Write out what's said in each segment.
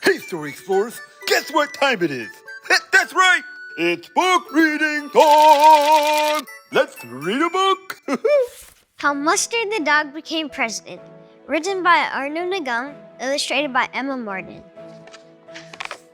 Hey, Story Explorers, guess what time it is? That's right, it's book reading time! Let's read a book! How Mustard the Dog Became President. Written by Arnav Nigam, illustrated by Emma Martin.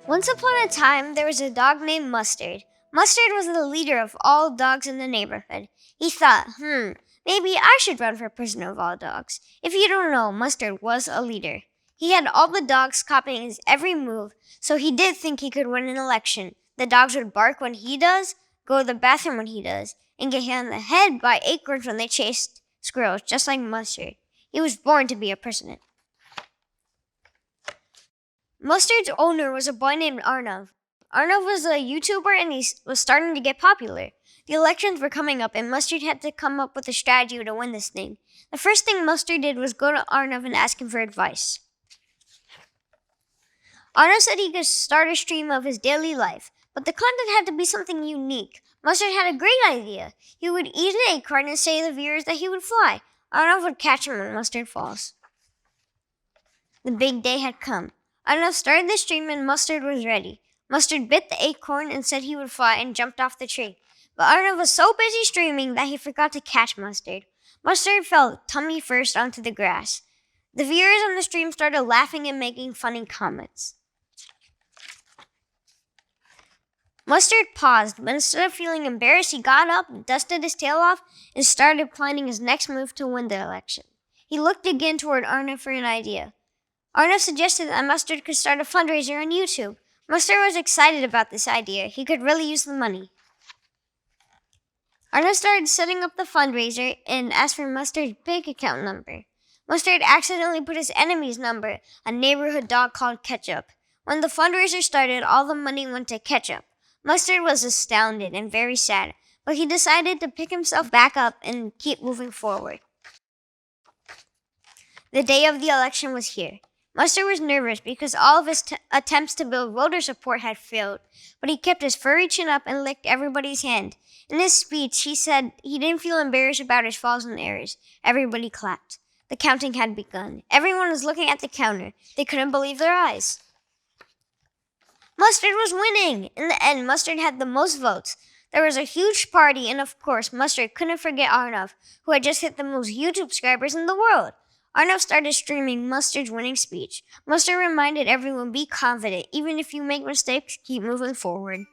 Once upon a time, there was a dog named Mustard. Mustard was the leader of all dogs in the neighborhood. He thought, maybe I should run for president of all dogs. If you don't know, Mustard was a leader. He had all the dogs copying his every move, so he did think he could win an election. The dogs would bark when he does, go to the bathroom when he does, and get hit on the head by acorns when they chased squirrels, just like Mustard. He was born to be a president. Mustard's owner was a boy named Arnav. Arnav was a YouTuber and he was starting to get popular. The elections were coming up and Mustard had to come up with a strategy to win this thing. The first thing Mustard did was go to Arnav and ask him for advice. Arnav said he could start a stream of his daily life, but the content had to be something unique. Mustard had a great idea. He would eat an acorn and say to the viewers that he would fly. Arnav would catch him when Mustard falls. The big day had come. Arnav started the stream and Mustard was ready. Mustard bit the acorn and said he would fly and jumped off the tree. But Arnav was so busy streaming that he forgot to catch Mustard. Mustard fell tummy first onto the grass. The viewers on the stream started laughing and making funny comments. Mustard paused, but instead of feeling embarrassed, he got up, dusted his tail off, and started planning his next move to win the election. He looked again toward Arnav for an idea. Arnav suggested that Mustard could start a fundraiser on YouTube. Mustard was excited about this idea. He could really use the money. Arnav started setting up the fundraiser and asked for Mustard's bank account number. Mustard accidentally put his enemy's number, a neighborhood dog called Ketchup. When the fundraiser started, all the money went to Ketchup. Mustard was astounded and very sad, but he decided to pick himself back up and keep moving forward. The day of the election was here. Mustard was nervous because all of his attempts to build voter support had failed, but he kept his furry chin up and licked everybody's hand. In his speech, he said he didn't feel embarrassed about his falls and errors. Everybody clapped. The counting had begun. Everyone was looking at the counter. They couldn't believe their eyes. Mustard was winning! In the end, Mustard had the most votes. There was a huge party, and of course, Mustard couldn't forget Arnav, who had just hit the most YouTube subscribers in the world. Arnav started streaming Mustard's winning speech. Mustard reminded everyone, be confident. Even if you make mistakes, keep moving forward.